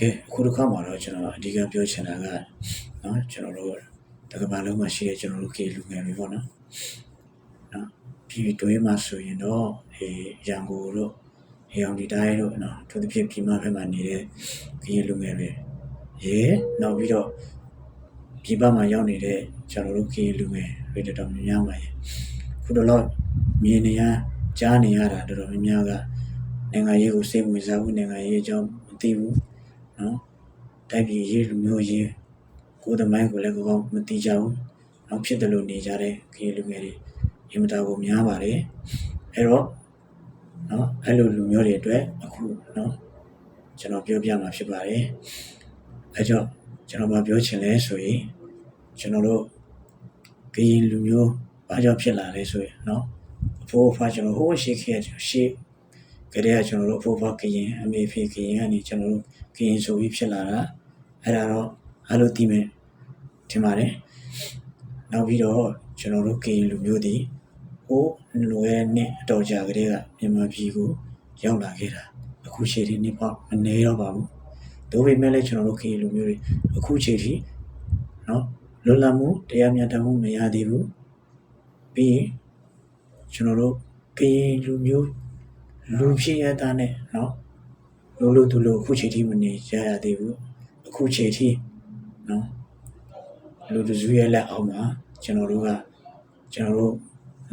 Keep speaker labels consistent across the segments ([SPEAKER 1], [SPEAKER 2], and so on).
[SPEAKER 1] အခုတစ်ခါမှာတော့ကျွန်တော်အဓိကပြောချင်တာကနော်ကျွန်တော်တို့တကဘာလုံးမှာရှိတဲ့ကျွန်တော်တို့ကေလူငယ်တွေပေါ့နော်ပြည်တွင်းမှာဆိုရင်တော့ရန်ကုန်တို့ရောင်ဒီတိုင်းတို့နော်သူတို့ပြည်ပြည်မှာဖက်မှာနေတဲ့ကေလူငယ်တွေနောက်ပြီးတော့ပြည်ပမှာရောက်နေတဲ့ကျွန်တော်တို့ကေလူငယ်တွေတော်တော်များများပါခုတော့မြင်နေရကြားနေရတာတော်တော်များများကနိုင်ငံရေးကိုစိတ်ဝင်စားဘူးနိုင်ငံရေးအကြောင်းမသိဘူးနော်တိုက်ပြည်ရေးလူမျိုးရေးကိုယ်သမိုင်းကိုလည်းကောင်းမသိကြဘူးနောက်ဖြစ်တယ်လို့နေကြတဲ့ခေလူငယ်တွေအင်မတာကိုများပါတယ်အဲ့တော့နော်အဲ့လိုလူမျိုးတွေအတွက်အခုနော်ကျွန်တော်ပြောပြမှာဖြစ်ပါတယ်အဲ့ကြောင့်ကျွန်တော်ပြောချင်လဲဆိုရင်ကျွန်တော်တို့ကရင်လူမျိုးဘာကြောင့်ဖြစ်လာလဲဆိုရင်နော်အဖိုးအဖွားကျွန်တော်ဟိုးရှိခဲ့ရှိကြတဲ့ကျွန်တော်တို့အဖိုးအဖွားကရင်အမေဖေကရင်ကနေကျွန်တော်တို့ကရင်ဆိုပြီးဖြစ်လာတာအဲ့ဒါတော့အားလို့သိမယ်ထင်ပါတယ်နောက်ပြီးတော့ကျွန်တော်တို့ကရင်လူမျိုးတွေဟိုလူရဲ့နဲ့အတော်ကြာကလေးကမြန်မာပြည်ကိုရောက်လာခဲ့တာအခုချိန်ထိနှစ်ပေါက်မနေတော့ပါဘူးဒါပေမဲ့လည်းကျွန်တော်တို့ကရင်လူမျိုးတွေအခုချိန်ထိနော်လွတ်လပ်မှုတရားမျှတမှုမရသေးဘူးပြီးရင်ကျွန်တော်တို့ကရင်လူမျိုးလူဖြစ်ရတဲ့နဲ့နော်လူသူလူအခုချိန်ထိမနေကြရသေးဘူးအခုချိန်ထိနော်လူတစုရဲ့လက်အောက်မှာကျွန်တော်တို့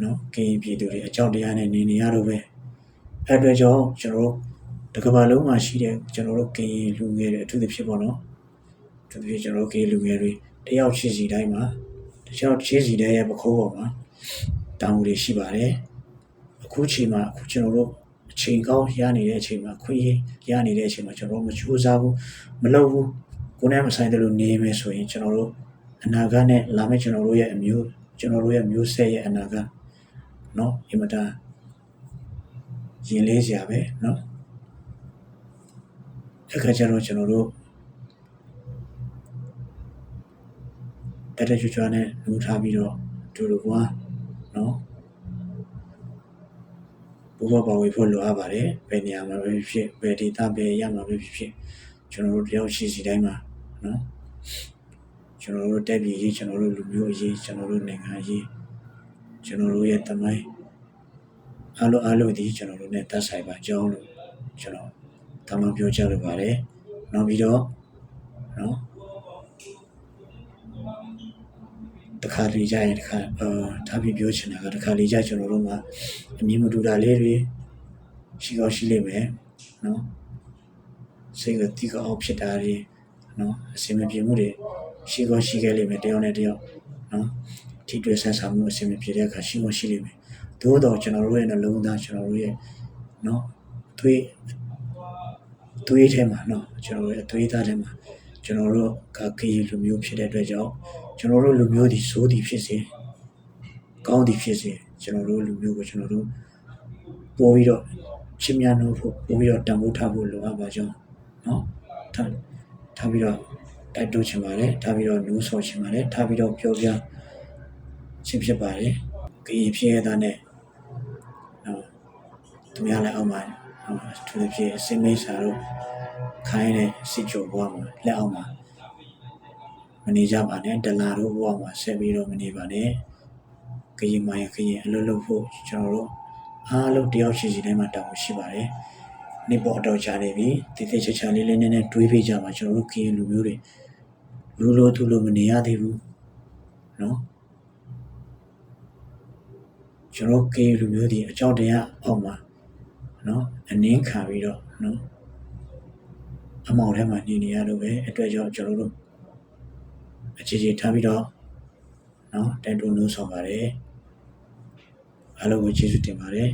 [SPEAKER 1] နော်ကရင်ပြည်သူတွေအကြောက်တရားနဲ့နေရတော့ပဲအဲ့အတွက်ကြောင့်ကျွန်တော်တို့တကဘာလုံးမှာရှိတဲ့ကျွန်တော်တို့ကရင်လူငယ်တွေအထူးသဖြင့်ပေါ့နော်အထူးသဖြင့်ကျွန်တော်တို့ကရင်လူငယ်တွေတယောက်ချင်းစီတိုင်းမှာတယောက်ချင်းစီတိုင်းရဲ့ပခိုးပေါ်မှာတောင်းတွေရှိပါတယ်အခုချိန်မှာအခုကျွန်တော်တို့အချိန်ကောင်းရနေတဲ့အချိန်မှာခွင့်ရနေတဲ့အချိန်မှာကျွန်တော်တို့မချိုးစားဘူးမလုပ်ဘူးကိုယ်နဲ့မဆိုင်တယ်လို့နေမယ်ဆိုရင်ကျွန်တော်တို့အနာဂတ်နဲ့လာမယ့်ကျွန်တော်တို့ရဲ့မျိုးဆက်ရဲ့အနာဂတ်နော်အင်မတန်ရင်လေးစရာပဲနော်အခါကျတော့ကျွန်တော်တို့တက်ကြွနဲ့လူထားပြီးတော့တူတူကွာနော်ဘုရားပါဝေဖို့လိုအပ်ပါတယ်ဘယ်နေရာမှာပဲဖြစ်ဘယ်ဒေသပဲရမှာပဲဖြစ်ကျွန်တော်တို့တယောက်ရှိစီတိုင်းမှာနော်ကျွန်တော်တို့တက်ပြည်ရေးကျွန်တော်တို့လူမျိုးရေးကျွန်တော်တို့နိုင်ငံရေးကျွန်တော်တို့ရဲ့တမိုင်းအားလုံးဒီကျွန်တော်တို့ ਨੇ သက်ဆိုင်ပါကြောင်းလို့ကျွန်တော်တောင်းပြောကြလိုပါတယ်နောက်ပြီးတော့နော်တခါလေကြရင်ထားပြီးပြောချင်တာကတခါလေကြကျွန်တော်တို့မှာအမြင်မတူတာလေးတွေရှိကောင်းရှိလိမ့်မယ်နော်စိတ်ကတိကအောင်ဖြစ်တာတွေနော်အစင်မပြေမှုတွေရှိကောင်းရှိခဲ့လိမ့်မယ်တယောက်နဲ့တယောက်နော်ထိတွေ့ဆက်ဆံမှုအစင်မပြေတဲ့အခါရှိကောင်းရှိလိမ့်မယ်သို့တော့ကျွန်တော်တို့ရဲ့နှလုံးသားကျွန်တော်တို့ရဲ့နော်သွေးထဲမှာနော်ကျွန်တော်တို့ရဲ့သွေးသားထဲမှာကျွန်တော်တို့ကကရင်လူမျိုးဖြစ်တဲ့အတွက်ကြောင့်ကျွန်တော်တို့လူမျိုးဒီဆိုးဒီဖြစ်စေကောင်းဒီဖြစ်စေကျွန်တော်တို့လူမျိုးကိုကျွန်တော်တို့ပို့ပြီးတော့ချစ်မြတ်လို့ဖို့ပို့ပြီးတော့တန်ဖိုးထားဖို့လိုအပ်ပါကြောင်းနော်ထားပြီးတော့တိုက်တွန်းချင်ပါတယ်ထားပြီးတော့နှိုးဆော်ချင်ပါတယ်ထားပြီးတော့ပြောပြချင်းဖြစ်ပါတယ်ကရင်ဖြစ်ရတဲ့နဲ့သူများလည်းအောက်မှာသူတို့ဖြစ်စင်မေးစာတို့ခိုင်းတဲ့စစ်ကြောဘွားမှာလက်အောက်မှာမနေကြပါနဲ့ဒလာတို့ဘွားမှာဆက်ပြီးတော့မနေပါနဲ့ကရင်မိုင်းကရင်အလုပ်လုပ်ဖို့ကျွန်တော်တို့အားလုံးတယောက်ရှိစီတိုင်းမှာတောင်းရှိပါတယ်နေပေါ်တော့ချနေပြီတိတိကျကျလေးလေးနဲ့တွေးပြကြပါကျွန်တော်တို့ကရင်လူမျိုးတွေလူလိုသူလိုမနေရသေးဘူးနော်ကျွန်တော်ကရင်လူမျိုးတွေအကြောင်းတရားအောက်မှာနော်အနည်းခံပြီးတော့နော်အမောင်ထဲမှာနေရလို့ပဲအတွက်ကြောင့်ကျွန်တော်တို့အခြေချထားပြီးတော့နော်တိုင်တွန်းလို့ဆောင်ပါတယ်အားလုံးကိုကျေးဇူးတင်ပါတယ်